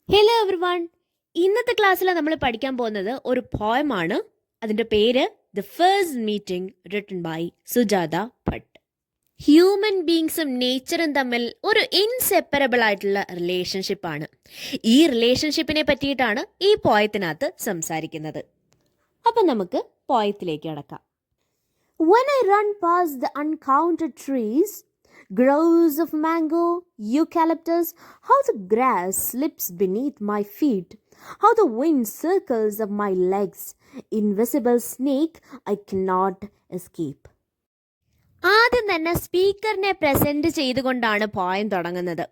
Hello everyone. ഇന്നത്തെ ക്ലാസ്സിൽ നമ്മൾ പഠിക്കാൻ പോകുന്നത് ഒരു പോയമാണ്. അതിൻ്റെ പേര് the first meeting written by Sujata Bhatt. Human ബീങ്സും നേച്ചറും തമ്മിൽ ഒരു ഇൻസെപ്പറബിൾ ആയിട്ടുള്ള റിലേഷൻഷിപ്പാണ്. ഈ റിലേഷൻഷിപ്പിനെ പറ്റിയിട്ടാണ് ഈ പോയത്തിനകത്ത് സംസാരിക്കുന്നത്. അപ്പം നമുക്ക് പോയത്തിലേക്ക് കടക്കാം. When I run past the uncounted trees, groves of mango, eucalyptus, how the grass slips beneath my feet, how the wind circles up my legs, invisible snake I cannot escape. ആദ്യം തന്നെ സ്പീക്കറിനെ പ്രസന്റ് ചെയ്തുകൊണ്ടാണ് poem തുടങ്ങുന്നത്.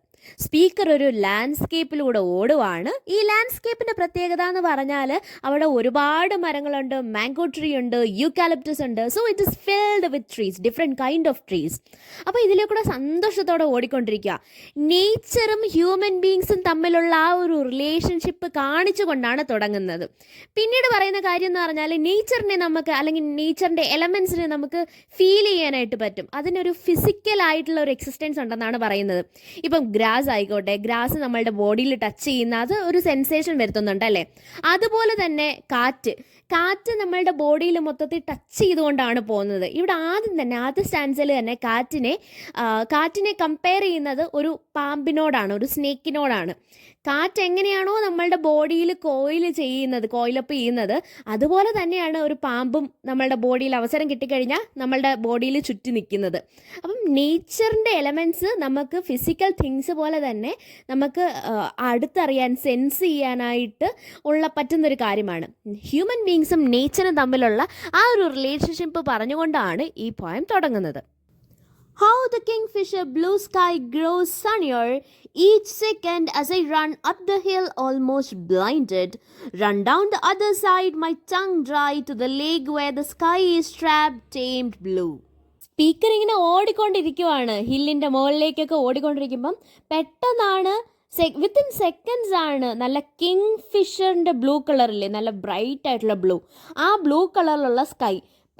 Speaker ഒരു ലാൻഡ്സ്കേപ്പിലൂടെ ഓടുവാണ്. ഈ ലാൻഡ്സ്കേപ്പിന്റെ പ്രത്യേകത എന്ന് പറഞ്ഞാൽ അവിടെ ഒരുപാട് മരങ്ങളുണ്ട്, മാംഗോ ട്രീ ഉണ്ട്, യൂക്കാലിപ്റ്റസ് ഉണ്ട്. So it is filled with trees, different kind of trees. അപ്പോൾ ഇതിലേക്കൂടെ സന്തോഷത്തോടെ ഓടിക്കൊണ്ടിരിക്കുക. നേച്ചറും ഹ്യൂമൻ ബീങ്സും തമ്മിലുള്ള ആ ഒരു റിലേഷൻഷിപ്പ് കാണിച്ചുകൊണ്ടാണ് തുടങ്ങുന്നത്. പിന്നീട് പറയുന്ന കാര്യം എന്ന് പറഞ്ഞാൽ നേച്ചറിനെ നമുക്ക്, അല്ലെങ്കിൽ നേച്ചറിൻ്റെ എലമെൻസിനെ നമുക്ക് ഫീൽ ചെയ്യാനായിട്ട് പറ്റും. അതിനൊരു ഫിസിക്കലായിട്ടുള്ള ഒരു എക്സിസ്റ്റൻസ് ഉണ്ടെന്നാണ് പറയുന്നത്. ഇപ്പം ഗ്രാസ് ആയിക്കോട്ടെ, ഗ്രാസ് നമ്മളുടെ ബോഡിയിൽ ടച്ച് ചെയ്യുന്ന അത് ഒരു സെൻസേഷൻ വരുത്തുന്നുണ്ട് അല്ലേ. അതുപോലെ തന്നെ കാറ്റ് നമ്മളുടെ ബോഡിയിൽ മൊത്തത്തിൽ ടച്ച് ചെയ്തുകൊണ്ടാണ് പോകുന്നത്. ഇവിടെ ആദ്യ സ്റ്റാൻസിൽ തന്നെ കാറ്റിനെ കമ്പയർ ചെയ്യുന്നത് ഒരു പാമ്പിനോടാണ്, ഒരു സ്നേക്കിനോടാണ്. കാറ്റ് എങ്ങനെയാണോ നമ്മളുടെ ബോഡിയിൽ കോയിലപ്പ് ചെയ്യുന്നത്, അതുപോലെ തന്നെയാണ് ഒരു പാമ്പും നമ്മളുടെ ബോഡിയിൽ അവസരം കിട്ടിക്കഴിഞ്ഞാൽ നമ്മളുടെ ബോഡിയിൽ ചുറ്റി നിൽക്കുന്നത്. അപ്പം നേച്ചറിൻ്റെ എലമെൻറ്റ്സ് നമുക്ക് ഫിസിക്കൽ തിങ്സ് പോലെ തന്നെ നമുക്ക് അടുത്തറിയാൻ, സെൻസ് ചെയ്യാനായിട്ട് പറ്റുന്നൊരു കാര്യമാണ്. ഹ്യൂമൻ ബീങ്സും നേച്ചറും തമ്മിലുള്ള ആ ഒരു റിലേഷൻഷിപ്പ് പറഞ്ഞുകൊണ്ടാണ് ഈ പോയം തുടങ്ങുന്നത്. How the kingfisher blue sky grows sunnier each second as I run up the hill almost blinded, run down the other side my tongue dry to the lake where the sky is trapped tamed blue. Speaker ഇങ്ങനെ ഓടിക്കൊണ്ടിരിക്കുവാണ്, ഹില്ലിൻ്റെ മുകളിലേക്കൊക്കെ ഓടിക്കൊണ്ടിരിക്കുമ്പം പെട്ടെന്നാണ് within seconds ആണ് നല്ല king ഫിഷറിൻ്റെ blue കളറില്ലേ, നല്ല bright ആയിട്ടുള്ള blue, ആ blue കളറിലുള്ള sky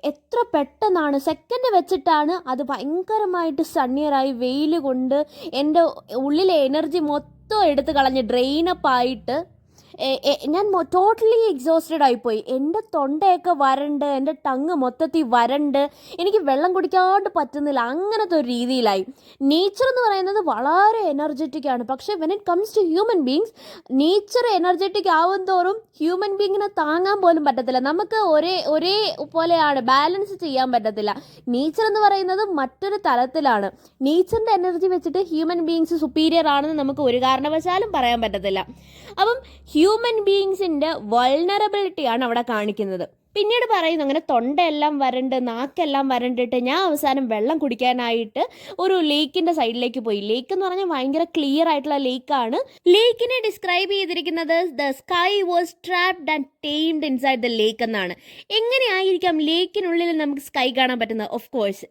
എത്ര പെട്ടെന്നാണ്, സെക്കൻഡ് വെച്ചിട്ടാണ് അത് ഭയങ്കരമായിട്ട് സണ്ണിയറായി വെയിൽ കൊണ്ട് എൻ്റെ ഉള്ളിലെ എനർജി മൊത്തം എടുത്ത് കളഞ്ഞ് ഡ്രെയിനപ്പായിട്ട് ഞാൻ ടോട്ടലി എക്സോസ്റ്റഡ് ആയിപ്പോയി. എൻ്റെ തൊണ്ടയൊക്കെ വരണ്ട്, എൻ്റെ ടങ് മൊത്തത്തിൽ വരണ്ട്, എനിക്ക് വെള്ളം കുടിക്കാണ്ട് പറ്റുന്നില്ല, അങ്ങനത്തെ ഒരു രീതിയിലായി. നേച്ചർ എന്ന് പറയുന്നത് വളരെ എനർജറ്റിക് ആണ്. പക്ഷേ when it comes to human beings, nature energetic ആവും തോറും ഹ്യൂമൻ ബീങ്ങിനെ താങ്ങാൻ പോലും പറ്റത്തില്ല. നമുക്ക് ഒരേ പോലെയാണ്, ബാലൻസ് ചെയ്യാൻ പറ്റത്തില്ല. നേച്ചർ എന്ന് പറയുന്നത് മറ്റൊരു തലത്തിലാണ്. നേച്ചറിൻ്റെ എനർജി വെച്ചിട്ട് ഹ്യൂമൻ ബീങ്സ് സുപ്പീരിയർ ആണെന്ന് നമുക്ക് ഒരു കാരണവശാലും പറയാൻ പറ്റത്തില്ല. അപ്പം ഹ്യൂമൻ ബീങ്സിൻ്റെ വൾനറബിലിറ്റിയാണ് അവിടെ കാണിക്കുന്നത്. പിന്നീട് പറയുന്നു, അങ്ങനെ തൊണ്ടയെല്ലാം വരണ്ട്, നാക്കെല്ലാം വരണ്ടിട്ട് ഞാൻ അവസാനം വെള്ളം കുടിക്കാനായിട്ട് ഒരു ലേക്കിൻ്റെ സൈഡിലേക്ക് പോയി. ലേക്ക് എന്ന് പറഞ്ഞാൽ ഭയങ്കര ക്ലിയർ ആയിട്ടുള്ള ലേക്കാണ്. ലേക്കിനെ ഡിസ്ക്രൈബ് ചെയ്തിരിക്കുന്നത് the sky was trapped and termed inside the ലേക്ക് എന്നാണ്. എങ്ങനെയായിരിക്കാം ലേക്കിനുള്ളിൽ നമുക്ക് സ്കൈ കാണാൻ പറ്റുന്നത്? ഓഫ് കോഴ്സ്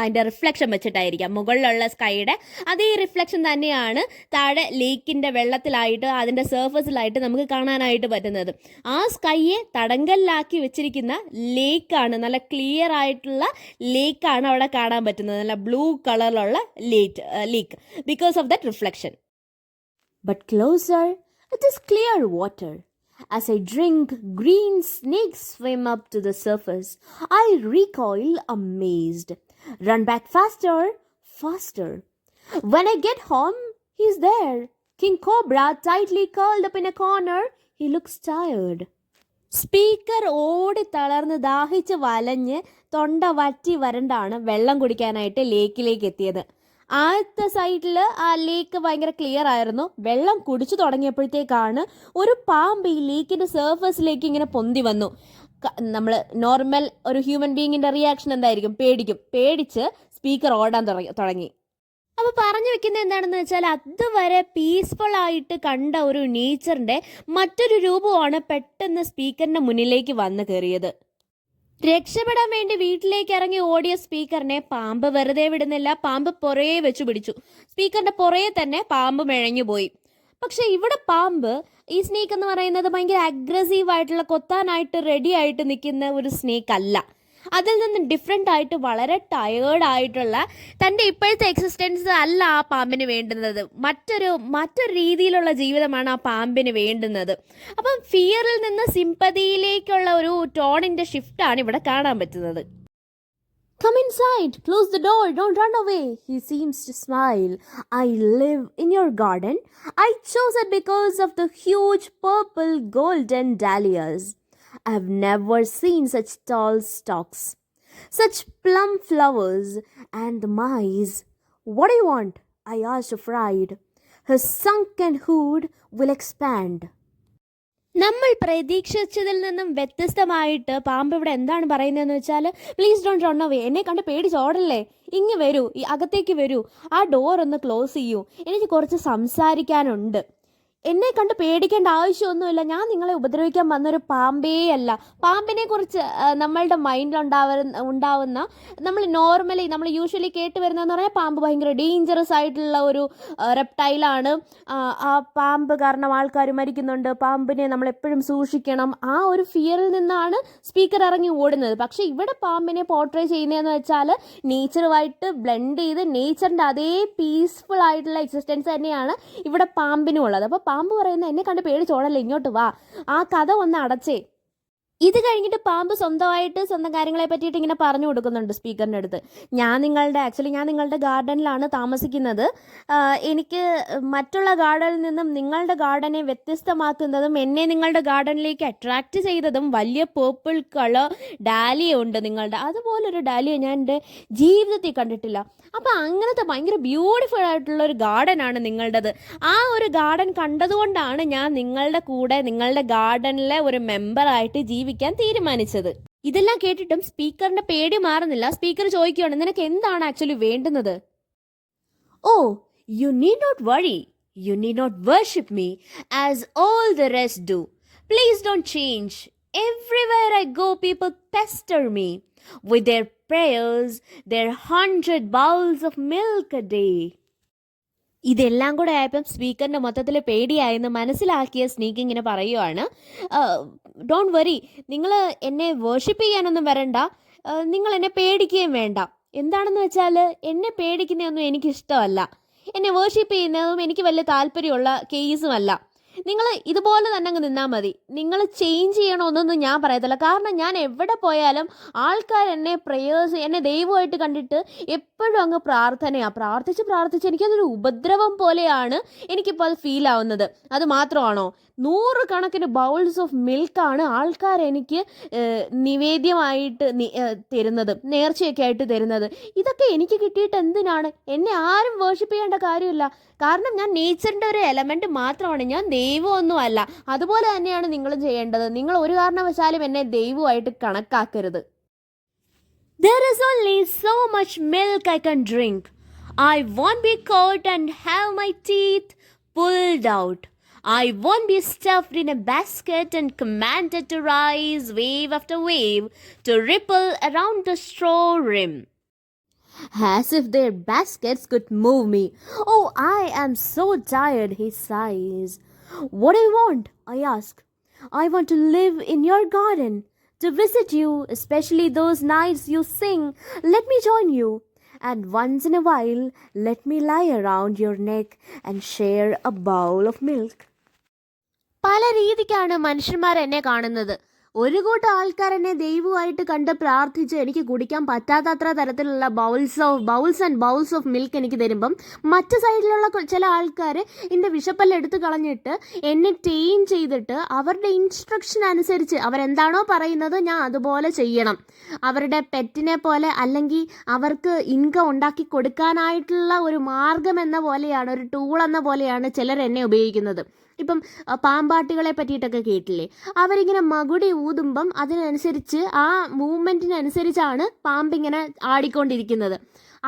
അതിൻ്റെ റിഫ്ലക്ഷൻ വെച്ചിട്ടായിരിക്കാം. മുകളിലുള്ള സ്കൈയുടെ അതേ റിഫ്ലക്ഷൻ തന്നെയാണ് താഴെ ലേക്കിൻ്റെ വെള്ളത്തിലായിട്ട്, അതിൻ്റെ സർഫസിലായിട്ട് നമുക്ക് കാണാനായിട്ട് പറ്റുന്നത്. ആ സ്കൈയെ തടങ്കലിലാക്കി വെച്ചിരിക്കുന്ന ലേക്കാണ്, നല്ല ക്ലിയർ ആയിട്ടുള്ള ലേക്കാണ് അവിടെ കാണാൻ പറ്റുന്നത്, നല്ല ബ്ലൂ കളറിലുള്ള lake, because of that reflection. But closer it is clear water. As I drink, green snakes swim up to the surface. I recoil amazed, run back faster. When I get home, he's there, King Cobra tightly curled up in a corner. He looks tired. Speaker ഓടി തളർന്ന് ദാഹിച്ച് വലഞ്ഞ് തൊണ്ട വറ്റി വരണ്ടാണ് വെള്ളം കുടിക്കാനായിട്ട് ലേക്കിലേക്ക് എത്തിയത്. ആദ്യത്തെ സൈഡിൽ ആ ലേക്ക് ഭയങ്കര ക്ലിയർ ആയിരുന്നു. വെള്ളം കുടിച്ചു തുടങ്ങിയപ്പോഴത്തേക്കാണ് ഒരു പാമ്പ് ഈ ലേക്കിൻ്റെ സർഫസിലേക്ക് ഇങ്ങനെ പൊന്തി വന്നു. നമ്മൾ നോർമൽ ഒരു ഹ്യൂമൻ ബീങ്ങിൻ്റെ റിയാക്ഷൻ എന്തായിരിക്കും? പേടിച്ച് സ്പീക്കർ ഓടാൻ തുടങ്ങി. അപ്പോൾ പറഞ്ഞു വെക്കുന്നത് എന്താണെന്ന് വെച്ചാൽ, അതുവരെ പീസ്ഫുൾ ആയിട്ട് കണ്ട ഒരു നേച്ചറിൻ്റെ മറ്റൊരു രൂപമാണ് പെട്ടെന്ന് സ്പീക്കറിൻ്റെ മുന്നിലേക്ക് വന്നു കയറിയത്. രക്ഷപ്പെടാൻ വേണ്ടി വീട്ടിലേക്ക് ഇറങ്ങി ഓടിയ സ്പീക്കറിനെ പാമ്പ് വെറുതെ വിടുന്നില്ല. പാമ്പ് പുറയെ വെച്ചു പിടിച്ചു. സ്പീക്കറിൻ്റെ പുറയെ തന്നെ പാമ്പ് മെഴഞ്ഞു പോയി. പക്ഷെ ഇവിടെ പാമ്പ്, ഈ സ്നേക്ക് എന്ന് പറയുന്നത് ഭയങ്കര അഗ്രസീവായിട്ടുള്ള, കൊത്താനായിട്ട് റെഡി ആയിട്ട് നിൽക്കുന്ന ഒരു സ്നേക്ക് അല്ല. അതിൽ നിന്ന് ഡിഫറെൻ്റ് ആയിട്ട് വളരെ ടയേർഡായിട്ടുള്ള തൻ്റെ ഇപ്പോഴത്തെ എക്സിസ്റ്റൻസ് അല്ല ആ പാമ്പിന് വേണ്ടുന്നത്, മറ്റൊരു രീതിയിലുള്ള ജീവിതമാണ് ആ പാമ്പിന് വേണ്ടുന്നത്. അപ്പം ഫിയറിൽ നിന്ന് സിമ്പതിയിലേക്കുള്ള ഒരു ടോണിൻ്റെ ഷിഫ്റ്റാണ് ഇവിടെ കാണാൻ പറ്റുന്നത്. Come inside, close the door, don't run away. He seems to smile. I live in your garden. I chose it because of the huge purple golden dahlias. I've never seen such tall stalks, such plum flowers, and the mice. What do you want? I asked afraid. Her sunken hood will expand. നമ്മൾ പ്രതീക്ഷിച്ചതിൽ നിന്നും വ്യത്യസ്തമായിട്ട് പാമ്പ് ഇവിടെ എന്താണ് പറയുന്നതെന്ന് വെച്ചാൽ, please don't run away, എന്നെ കണ്ട് പേടിച്ചോടല്ലേ, ഇങ്ങ് വരൂ, ഈ അകത്തേക്ക് വരൂ, ആ ഡോർ ഒന്ന് ക്ലോസ് ചെയ്യൂ, എനിക്ക് കുറച്ച് സംസാരിക്കാനുണ്ട്, എന്നെ കണ്ട് പേടിക്കേണ്ട ആവശ്യമൊന്നുമില്ല, ഞാൻ നിങ്ങളെ ഉപദ്രവിക്കാൻ വന്നൊരു പാമ്പേ അല്ല. പാമ്പിനെ കുറിച്ച് നമ്മളുടെ മൈൻഡിൽ ഉണ്ടാവുന്ന നമ്മൾ യൂഷ്വലി കേട്ട് വരുന്നതെന്ന് പറഞ്ഞാൽ പാമ്പ് ഭയങ്കര ഡേഞ്ചറസ് ആയിട്ടുള്ള ഒരു റെപ്റ്റൈലാണ്, ആ പാമ്പ് കാരണം ആൾക്കാർ മരിക്കുന്നുണ്ട്, പാമ്പിനെ നമ്മൾ എപ്പോഴും സൂക്ഷിക്കണം, ആ ഒരു ഫിയറിൽ നിന്നാണ് സ്പീക്കർ ഇറങ്ങി ഓടുന്നത്. പക്ഷേ ഇവിടെ പാമ്പിനെ പോർട്രേ ചെയ്യുന്നതെന്ന് വെച്ചാൽ നേച്ചറുമായിട്ട് ബ്ലെൻഡ് ചെയ്ത് നേച്ചറിൻ്റെ അതേ പീസ്ഫുൾ ആയിട്ടുള്ള എക്സിസ്റ്റൻസ് തന്നെയാണ് ഇവിടെ പാമ്പിനും ഉള്ളത്. അപ്പോൾ പാമ്പ് പറയുന്നത്, എന്നെ കണ്ട് പേടിച്ചോടല്ലേ, ഇങ്ങോട്ട് വാ, ആ കഥ ഒന്ന് അടച്ചേ. ഇത് കഴിഞ്ഞിട്ട് പാമ്പ് സ്വന്തം കാര്യങ്ങളെ പറ്റിയിട്ട് ഇങ്ങനെ പറഞ്ഞു കൊടുക്കുന്നുണ്ട് സ്പീക്കറിൻ്റെ അടുത്ത്. ഞാൻ നിങ്ങളുടെ ഗാർഡനിലാണ് താമസിക്കുന്നത്. എനിക്ക് മറ്റുള്ള ഗാർഡനിൽ നിന്നും നിങ്ങളുടെ ഗാർഡനെ വ്യത്യസ്തമാക്കുന്നതും എന്നെ നിങ്ങളുടെ ഗാർഡനിലേക്ക് അട്രാക്റ്റ് ചെയ്തതും വലിയ പേർപ്പിൾ കളർ ഡാലിയ ഉണ്ട് നിങ്ങളുടെ. അതുപോലൊരു ഡാലിയ ഞാൻ എൻ്റെ ജീവിതത്തിൽ കണ്ടിട്ടില്ല. അപ്പോൾ അങ്ങനത്തെ ഭയങ്കര ബ്യൂട്ടിഫുൾ ആയിട്ടുള്ള ഒരു ഗാർഡനാണ് നിങ്ങളുടേത്. ആ ഒരു ഗാർഡൻ കണ്ടതുകൊണ്ടാണ് ഞാൻ നിങ്ങളുടെ കൂടെ നിങ്ങളുടെ ഗാർഡനിലെ ഒരു മെമ്പറായിട്ട് ജീവിക്കാൻ തീരുമാനിച്ചത്. ഇതെല്ലാം കേട്ടിട്ടും സ്പീക്കറിന്റെ പേടി മാറുന്നില്ല. സ്പീക്കർ ചോദിക്കുകയാണ്, നിനക്ക് എന്താണ് ആക്ച്വലി വേണ്ടുന്നത്? Oh, you need not worry, you need not worship me as all the rest do. Please don't change. Everywhere I go, people pester me with their prayers, their 100 bowls of milk a day. ഇതെല്ലാം കൂടെ ആയപ്പം സ്പീക്കറിൻ്റെ മൊത്തത്തിൽ പേടിയായെന്ന് മനസ്സിലാക്കിയ sneak ഇങ്ങനെ പറയുവാണ്, don't worry, നിങ്ങൾ എന്നെ worship ചെയ്യാനൊന്നും വരണ്ട, നിങ്ങൾ എന്നെ പേടിക്കുകയും വേണ്ട. എന്താണെന്ന് വെച്ചാൽ എന്നെ പേടിക്കുന്നതൊന്നും എനിക്കിഷ്ടമല്ല, എന്നെ വേർഷിപ്പ് ചെയ്യുന്നതും എനിക്ക് വലിയ താല്പര്യമുള്ള കേസുമല്ല. നിങ്ങൾ ഇതുപോലെ തന്നെ അങ്ങ് നിന്നാൽ മതി. നിങ്ങൾ ചേഞ്ച് ചെയ്യണമെന്നൊന്നും ഞാൻ പറയത്തില്ല. കാരണം ഞാൻ എവിടെ പോയാലും ആൾക്കാർ എന്നെ ദൈവമായിട്ട് കണ്ടിട്ട് എപ്പോഴും അങ്ങ് പ്രാർത്ഥിച്ച് എനിക്കതൊരു ഉപദ്രവം പോലെയാണ് എനിക്കിപ്പോൾ അത് ഫീൽ ആവുന്നത്. അത് മാത്രമാണോ, 100 കണക്കിന് ബൗൾസ് ഓഫ് മിൽക്കാണ് ആൾക്കാർ എനിക്ക് നിവേദ്യമായിട്ട് തരുന്നത്, നേർച്ചയൊക്കെ ആയിട്ട് തരുന്നത്. ഇതൊക്കെ എനിക്ക് കിട്ടിയിട്ട് എന്തിനാണ്? എന്നെ ആരും വേർഷിപ്പ് ചെയ്യേണ്ട കാര്യമില്ല. കാരണം ഞാൻ നേച്ചറിൻ്റെ ഒരു എലമെൻറ്റ് മാത്രമാണ്, ഞാൻ ദൈവമൊന്നും അല്ല. അതുപോലെ തന്നെയാണ് നിങ്ങളും ചെയ്യേണ്ടത്. നിങ്ങൾ ഒരു കാരണവശാലും എന്നെ ദൈവമായിട്ട് കണക്കാക്കരുത്. There is only so much milk I can drink. I won't be caught and have my teeth pulled out. I won't be stuffed in a basket and commanded to rise wave after wave to ripple around the straw rim. As if their baskets could move me. Oh, I am so tired, he sighs. What do you want? I ask. I want to live in your garden, to visit you, especially those nights you sing, let me join you. And once in a while, let me lie around your neck and share a bowl of milk. പല രീതിക്കാണ് മനുഷ്യന്മാർ എന്നെ കാണുന്നത്. ഒരു കൂട്ടം ആൾക്കാർ എന്നെ ദൈവമായിട്ട് കണ്ട് പ്രാർത്ഥിച്ച് എനിക്ക് കുടിക്കാൻ പറ്റാത്തത്ര തരത്തിലുള്ള bowls and bowls of milk എനിക്ക് തരുമ്പം, മറ്റു സൈഡിലുള്ള ചില ആൾക്കാർ എൻ്റെ വിശപ്പെല്ലാം എടുത്ത് കളഞ്ഞിട്ട് എന്നെ ട്രെയിൻ ചെയ്തിട്ട് അവരുടെ ഇൻസ്ട്രക്ഷൻ അനുസരിച്ച് അവരെന്താണോ പറയുന്നത് ഞാൻ അതുപോലെ ചെയ്യണം. അവരുടെ പെറ്റിനെ പോലെ, അല്ലെങ്കിൽ അവർക്ക് ഇൻകം ഉണ്ടാക്കി കൊടുക്കാനായിട്ടുള്ള ഒരു മാർഗം എന്ന പോലെയാണ്, ഒരു ടൂൾ എന്ന പോലെയാണ് ചിലർ എന്നെ ഉപയോഗിക്കുന്നത്. ഇപ്പം പാമ്പാട്ടികളെ പറ്റിയിട്ടൊക്കെ കേട്ടില്ലേ, അവരിങ്ങനെ മകുടി ഊതുമ്പം അതിനനുസരിച്ച് ആ മൂവ്മെൻറ്റിനനുസരിച്ചാണ് പാമ്പിങ്ങനെ ആടിക്കൊണ്ടിരിക്കുന്നത്.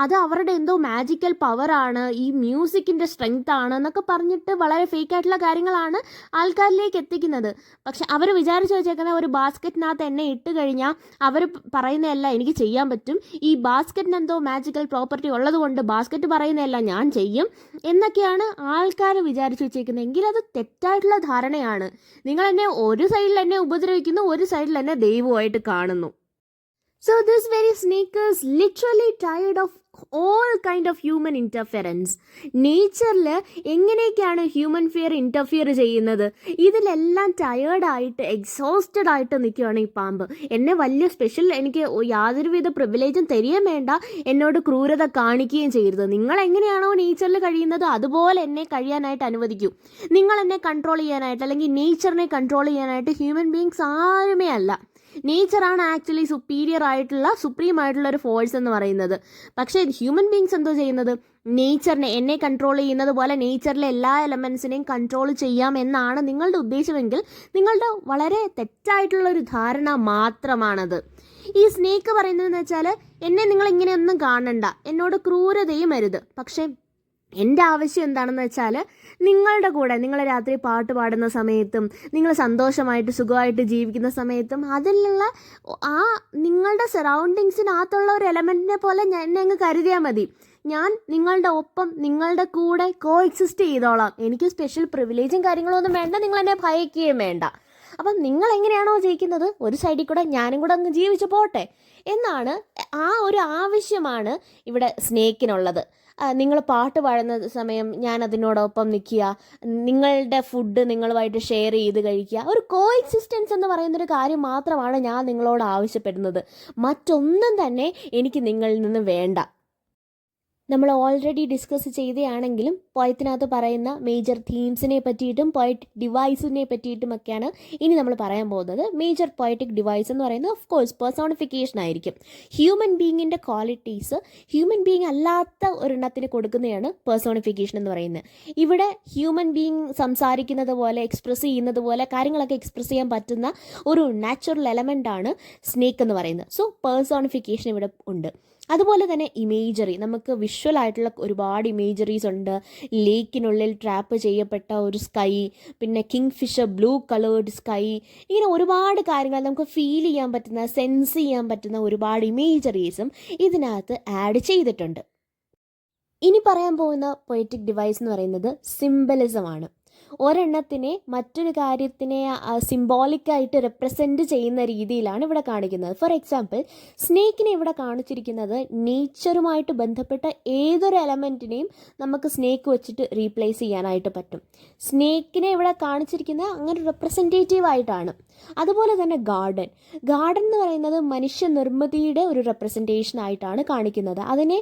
അത് അവരുടെ എന്തോ മാജിക്കൽ പവറാണ്, ഈ മ്യൂസിക്കിൻ്റെ സ്ട്രെങ്ത് ആണ് എന്നൊക്കെ പറഞ്ഞിട്ട് വളരെ ഫേക്കായിട്ടുള്ള കാര്യങ്ങളാണ് ആൾക്കാരിലേക്ക് എത്തിക്കുന്നത്. പക്ഷെ അവർ വിചാരിച്ച് വെച്ചേക്കുന്ന ഒരു ബാസ്ക്കറ്റിനകത്ത് എന്നെ ഇട്ട് കഴിഞ്ഞാൽ അവർ പറയുന്നതല്ല എനിക്ക് ചെയ്യാൻ പറ്റും, ഈ ബാസ്ക്കറ്റിന് എന്തോ മാജിക്കൽ പ്രോപ്പർട്ടി ഉള്ളത് കൊണ്ട് ബാസ്ക്കറ്റ് പറയുന്നതല്ല ഞാൻ ചെയ്യും എന്നൊക്കെയാണ് ആൾക്കാർ വിചാരിച്ച് വെച്ചേക്കുന്നത്. എങ്കിലത് തെറ്റായിട്ടുള്ള ധാരണയാണ്. നിങ്ങൾ എന്നെ ഒരു സൈഡിൽ എന്നെ ഉപദ്രവിക്കുന്നു, ഒരു സൈഡിൽ എന്നെ ദൈവമായിട്ട് കാണുന്നു. So this very snake is literally tired of all kind of human interference. നേച്ചറിൽ എങ്ങനെയൊക്കെയാണ് ഹ്യൂമൻ ഇൻ്റർഫിയർ ചെയ്യുന്നത്, ഇതിലെല്ലാം ടയേർഡായിട്ട് എക്സോസ്റ്റഡ് ആയിട്ട് നിൽക്കുകയാണ് ഈ പാമ്പ്. എന്നെ വലിയ സ്പെഷ്യൽ, എനിക്ക് യാതൊരുവിധ പ്രിവിലേജും തരികയും വേണ്ട, എന്നോട് ക്രൂരത കാണിക്കുകയും ചെയ്യരുത്. നിങ്ങൾ എങ്ങനെയാണോ നേച്ചറിൽ കഴിയുന്നത് അതുപോലെ എന്നെ കഴിയാനായിട്ട് അനുവദിക്കൂ. നിങ്ങൾ എന്നെ കൺട്രോൾ ചെയ്യാനായിട്ട് അല്ലെങ്കിൽ നേച്ചറിനെ കൺട്രോൾ ചെയ്യാനായിട്ട് ഹ്യൂമൻ ബീങ്സ് ആരുമേ അല്ല. നേച്ചറാണ് ആക്ച്വലി സുപ്രീം ആയിട്ടുള്ള ഒരു ഫോഴ്സ് എന്ന് പറയുന്നത്. പക്ഷേ ഹ്യൂമൻ ബീങ്സ് എന്തോ ചെയ്യുന്നത്, നേച്ചറിനെ, എന്നെ കൺട്രോൾ ചെയ്യുന്നത് പോലെ നേച്ചറിലെ എല്ലാ എലമെൻസിനെയും കൺട്രോൾ ചെയ്യാം എന്നാണ് നിങ്ങളുടെ ഉദ്ദേശമെങ്കിൽ നിങ്ങളുടെ വളരെ തെറ്റായിട്ടുള്ളൊരു ധാരണ മാത്രമാണത്. ഈ സ്നേക്ക് പറയുന്നതെന്ന് വെച്ചാൽ, എന്നെ നിങ്ങൾ ഇങ്ങനെയൊന്നും കാണണ്ട, എന്നോട് ക്രൂരതയും അരുത്. പക്ഷേ എൻ്റെ ആവശ്യം എന്താണെന്ന് വെച്ചാൽ, നിങ്ങളുടെ കൂടെ നിങ്ങൾ രാത്രി പാട്ട് പാടുന്ന സമയത്തും നിങ്ങൾ സന്തോഷമായിട്ട് സുഖമായിട്ട് ജീവിക്കുന്ന സമയത്തും അതിലുള്ള ആ നിങ്ങളുടെ സറൗണ്ടിങ്സിനകത്തുള്ള ഒരു എലമെൻറ്റിനെ പോലെ എന്നെ അങ്ങ് കരുതിയാൽ മതി. ഞാൻ നിങ്ങളുടെ ഒപ്പം നിങ്ങളുടെ കൂടെ എക്സിസ്റ്റ് ചെയ്തോളാം. എനിക്ക് സ്പെഷ്യൽ പ്രിവിലേജും കാര്യങ്ങളൊന്നും വേണ്ട, നിങ്ങൾ എന്നെ ഭയക്കുകയും വേണ്ട. അപ്പം നിങ്ങൾ എങ്ങനെയാണോ ജയിക്കുന്നത്, ഒരു സൈഡിൽ കൂടെ ഞാനും കൂടെ അങ്ങ് ജീവിച്ച് പോട്ടെ എന്നാണ്, ആ ഒരു ആവശ്യമാണ് ഇവിടെ സ്നേക്കിനുള്ളത്. നിങ്ങൾ പാട്ട് പാടുന്ന സമയം ഞാൻ അതിനോടൊപ്പം നിൽക്കുക, നിങ്ങളുടെ ഫുഡ് നിങ്ങളുമായിട്ട് ഷെയർ ചെയ്ത് കഴിക്കുക, ഒരു എക്സിസ്റ്റൻസ് എന്ന് പറയുന്നൊരു കാര്യം മാത്രമാണ് ഞാൻ നിങ്ങളോട് ആവശ്യപ്പെടുന്നത്. മറ്റൊന്നും തന്നെ എനിക്ക് നിങ്ങളിൽ നിന്ന് വേണ്ട. നമ്മൾ ഓൾറെഡി ഡിസ്കസ് ചെയ്തതാണെങ്കിലും പോയത്തിനകത്ത് പറയുന്ന മേജർ തീംസിനെ പറ്റിയിട്ടും പോയറ്റിക് ഡിവൈസിനെ പറ്റിയിട്ടുമൊക്കെയാണ് ഇനി നമ്മൾ പറയാൻ പോകുന്നത്. മേജർ പോയറ്റിക് ഡിവൈസ് എന്ന് പറയുന്നത് ഓഫ് കോഴ്സ് പേഴ്സോണിഫിക്കേഷൻ ആയിരിക്കും. ഹ്യൂമൻ ബീയിങ്ങിൻ്റെ ക്വാളിറ്റീസ് ഹ്യൂമൻ ബീയിങ് അല്ലാത്ത ഒരെണ്ണത്തിന് കൊടുക്കുന്നതാണ് പേഴ്സോണിഫിക്കേഷൻ എന്ന് പറയുന്നത്. ഇവിടെ ഹ്യൂമൻ ബീയിങ് സംസാരിക്കുന്നത് പോലെ എക്സ്പ്രസ് ചെയ്യുന്നത് പോലെ കാര്യങ്ങളൊക്കെ എക്സ്പ്രസ് ചെയ്യാൻ പറ്റുന്ന ഒരു നാച്ചുറൽ എലമെൻ്റാണ് സ്നേക്ക് എന്ന് പറയുന്നത്. സോ പേഴ്സോണിഫിക്കേഷൻ ഇവിടെ ഉണ്ട്. അതുപോലെ തന്നെ ഇമേജറി, നമുക്ക് വിഷ്വൽ ആയിട്ടുള്ള ഒരുപാട് ഇമേജറീസ് ഉണ്ട്. ലേക്കിനുള്ളിൽ ട്രാപ്പ് ചെയ്യപ്പെട്ട ഒരു സ്കൈ, പിന്നെ kingfisher blue coloured sky, ഇങ്ങനെ ഒരുപാട് കാര്യങ്ങൾ നമുക്ക് ഫീൽ ചെയ്യാൻ പറ്റുന്ന, സെൻസ് ചെയ്യാൻ പറ്റുന്ന ഒരുപാട് ഇമേജറീസും ഇതിനകത്ത് ആഡ് ചെയ്തിട്ടുണ്ട്. ഇനി പറയാൻ പോകുന്ന പൊയറ്റിക് ഡിവൈസ് എന്ന് പറയുന്നത് സിംബലിസമാണ്. ഒരെണ്ണത്തിനെ മറ്റൊരു കാര്യത്തിനെ സിംബോളിക്കായിട്ട് റെപ്രസെൻറ്റ് ചെയ്യുന്ന രീതിയിലാണ് ഇവിടെ കാണിക്കുന്നത്. ഫോർ എക്സാമ്പിൾ, സ്നേക്കിനെ ഇവിടെ കാണിച്ചിരിക്കുന്നത് നേച്ചറുമായിട്ട് ബന്ധപ്പെട്ട ഏതൊരു എലമെൻറ്റിനെയും നമുക്ക് സ്നേക്ക് വെച്ചിട്ട് റീപ്ലേസ് ചെയ്യാനായിട്ട് പറ്റും. സ്നേക്കിനെ ഇവിടെ കാണിച്ചിരിക്കുന്നത് അങ്ങനെ റെപ്രസെൻറ്റേറ്റീവ് ആയിട്ടാണ്. അതുപോലെ തന്നെ ഗാർഡൻ എന്ന് പറയുന്നത് മനുഷ്യനിർമ്മിതിയുടെ ഒരു റെപ്രസെൻറ്റേഷൻ ആയിട്ടാണ് കാണിക്കുന്നത്. അതിനെ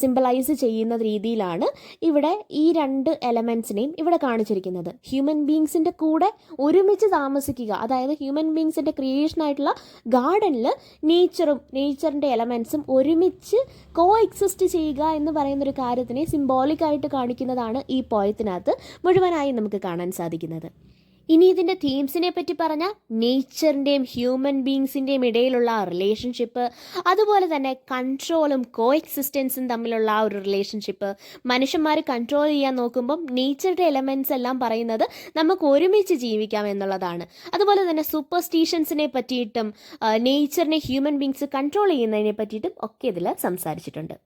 സിംബലൈസ് ചെയ്യുന്ന രീതിയിലാണ് ഇവിടെ ഈ രണ്ട് എലമെൻസിനെയും ഇവിടെ കാണിച്ചിരിക്കുന്നത്. ഹ്യൂമൻ ബീങ്സിൻ്റെ കൂടെ ഒരുമിച്ച് താമസിക്കുക, അതായത് ഹ്യൂമൻ ബീങ്സിൻ്റെ ക്രിയേഷനായിട്ടുള്ള ഗാർഡനിൽ നേച്ചറിൻ്റെ എലമെൻസും ഒരുമിച്ച് എക്സിസ്റ്റ് ചെയ്യുക എന്ന് പറയുന്നൊരു കാര്യത്തിനെ സിംബോളിക്കായിട്ട് കാണിക്കുന്നതാണ് ഈ പോയത്തിനകത്ത് മുഴുവനായി നമുക്ക് കാണാൻ സാധിക്കുന്നത്. ഇനി ഇതിൻ്റെ തീംസിനെ പറ്റി പറഞ്ഞാൽ നേച്ചറിൻ്റെയും ഹ്യൂമൻ ബീങ്സിൻ്റെയും ഇടയിലുള്ള ആ റിലേഷൻഷിപ്പ്, അതുപോലെ തന്നെ കൺട്രോളും എക്സിസ്റ്റൻസും തമ്മിലുള്ള ആ ഒരു റിലേഷൻഷിപ്പ്, മനുഷ്യന്മാർ കൺട്രോൾ ചെയ്യാൻ നോക്കുമ്പം നേച്ചറുടെ എലമെൻറ്റ്സ് എല്ലാം പറയുന്നത് നമുക്ക് ഒരുമിച്ച് ജീവിക്കാം എന്നുള്ളതാണ്. അതുപോലെ തന്നെ സൂപ്പർസ്റ്റീഷൻസിനെ പറ്റിയിട്ടും നേച്ചറിനെ ഹ്യൂമൻ ബീങ്സ് കൺട്രോൾ ചെയ്യുന്നതിനെ പറ്റിയിട്ടും ഒക്കെ ഇതിൽ സംസാരിച്ചിട്ടുണ്ട്.